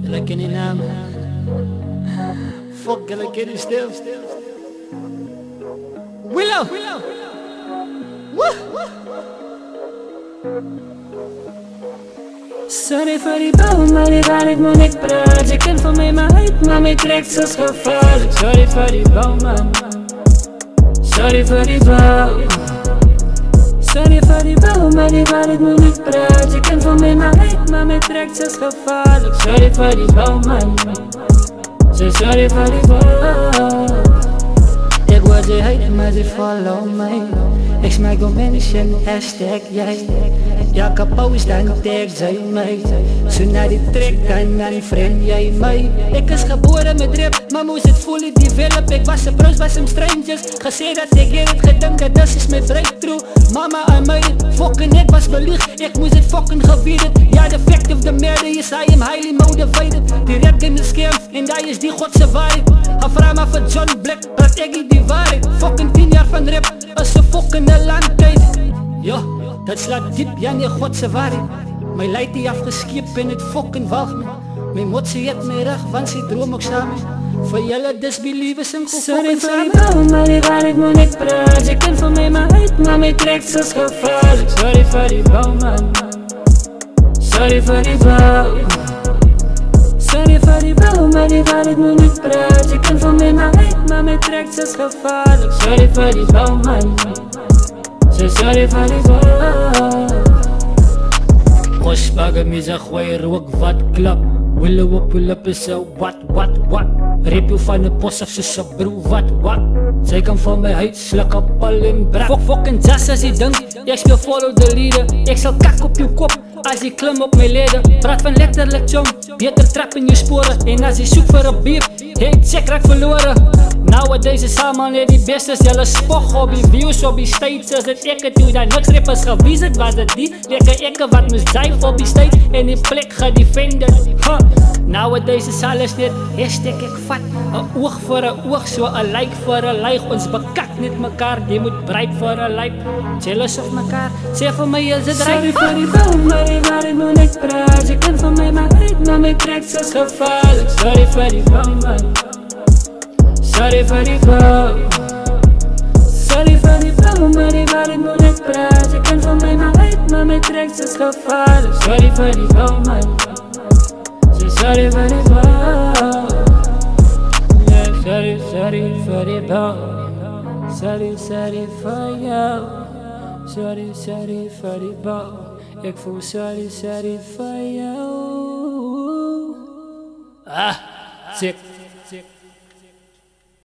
Lekker in naam. Fuck, lekker in stil. Willow. Sorry voor die bouw, maar die waarheid moet ik praten. Je kent van mij maar uit, maar mij trekt zoals gevaarlijk. Sorry voor die bouw, man. Sorry voor die bouw. Sorry voor die bouw, maar die waarheid moet ik praten. Je kent van mij maar uit, maar mij trekt zoals gevaarlijk. Sorry voor die bouw, man. Sorry voor die bouw. Ik word ze hate, maar ze follow mij. Ik smijt op mensen, hashtag jij. Ja, kapau is dan tag zij mij. Zo naar die trek dan mijn vriend jij mij. Ik is geboren met rap, maar moest het fully develop. Ik was een bros, was een strangers. Gezegd dat ik hier het gedink, dat is mijn breakthrough. Mama I made it, fucking ik was belicht. Ik moest het fucking gewieden. Ja, the fact of the matter is I am highly motivated. Die rap game is scam, en daar is die godse waarheid. Ga vraag maar voor John Black, dat ik die waarheid. Fucking 10 jaar van rap, is een fucking lang tijd. Yo. Dat slaat diep, ja nee, godse waarheid. My leid die afgeskeep en het fucking walg me. My motse het my rug, want sy droom ook saam. Vir julle disbelievers en goed fucking saam. Sorry voor die bouw, maar die waarheid moet ik praten. Je kent van mij maar uit, maar mij trekt zoals gevaarlijk. Sorry voor die bouw, man. Sorry voor die bouw. Sorry voor die bouw, maar die waarheid moet ik praten. Je kent van mij maar uit, maar mij trekt zoals gevaarlijk. Sorry voor die bouw, man. Sorry voor die bouw. Goshbagger me zeg gooi rook wat klap. Willow op pull up is a wat. Rip jou van de bos af soos 'n broer wat. Sy kan van my huid sluk op al en brak. Fucking jas as jy dink, ek speel follow the leader. Ek sal kak op jou kop as jy klim op my lede. Praat van letterlik chong, beter trap in jou spore. En as jy soek vir 'n beef, het check raak verlore. Nowadays is almal net die bestes, julle spog op die views op die states. As dit ek het toe, dat niks rappers gewies het, was dit die lekker ekke wat mis dive op die state en die plek gedefended. Nowadays is alles net hashtag ek vat 'n oog vir 'n oog, so 'n like vir 'n like. Ons bekak net mekaar, jy moet breed vir 'n like. Jealous of mekaar, sê vir my is dit right? Sorry voor die bouw, maar die waarheid moet ik praten. Je kent van mij maar uit, maar mij trekt zoals gevaarlijk. Sorry voor die bouw, man. Sorry voor die bouw. Sorry voor die bouw, maar die waarheid moet ik praten. Je kent van mij maar uit, maar mij trekt zoals gevaarlijk. Sorry voor die bouw, man. Sorry for the ball. Yeah, sorry for the ball. Sorry for you. Sorry for the ball. Ik voel sorry for you. Sick.